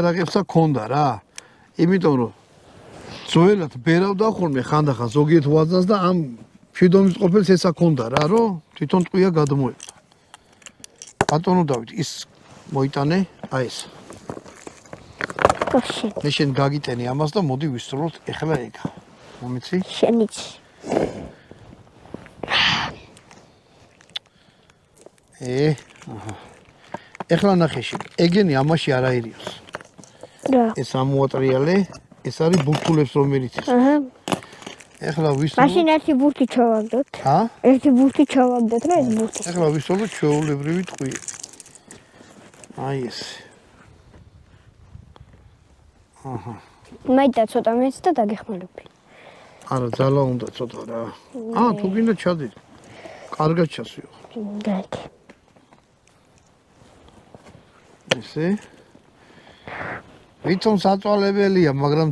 რაგებსა ქონდა რა. იმიტომ რომ ძველად ბერავდა ხოლმე ხანდახან ზოგიერთ ვაზნას და ამ მშვიდობის ყოფილს ესა ქონდა რა, რომ თვითონ ტყვია გადმოეყდა. ბატონო დავით, ის მოიტანე, აი ეს. მე შენ გაგიტენი ამას და მოდი ვისწავლოთ ეხლა ეგა. მომიცი? შენიც. აჰა. ეხლა ნახეში, ეგენი ამაში არ აირიოს. რა. ეს ამოატრიალე, ეს არის ბურთულებს რომელიც ის. აჰა. ეხლა ვისწავლოთ. მაშინ ერთი ბურთი ჩავაგდოთ. ჰა? ერთი ბურთი ჩავაგდოთ რა ეს ბურთი. ეხლა ვისწავლოთ ჩვეულებრივი ტყვია. აი ეს. აჰა. მაინდა ცოტა მეც და დაგეხმარები. არა, ძალა უნდა ცოტა რა. თუ გინდა ჩადე. კარგად ჩასვიო. გაიგე. ესე. ვითომ საწვალებელია, მაგრამ